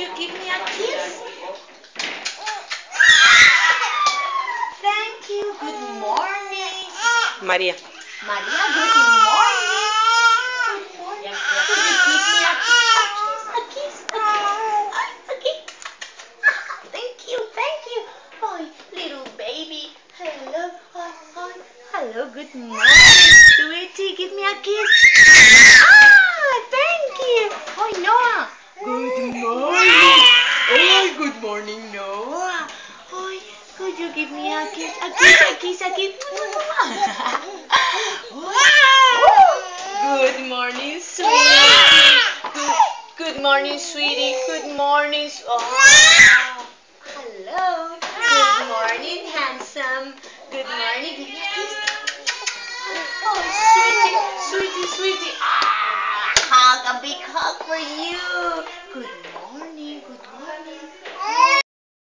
you give me a kiss? Thank you. Good morning. Maria. Maria, good morning. Good morning. Could you give me a kiss? A kiss? A kiss? A kiss? Thank you. Thank you. Oh, little baby. Hello. Hi. Hi. Hello. Good morning, sweetie. Give me a kiss. Thank you. Oh, Noah. Good morning. Oh, good morning, Noah. Oh, could you give me a kiss? A kiss, a kiss, a kiss. Good morning, sweetie. Good morning, sweetie. Good morning. Oh, hello. Good morning, handsome. Good morning. Give me a kiss. Oh, sweetie, sweetie, sweetie. Hug, a big hug for you.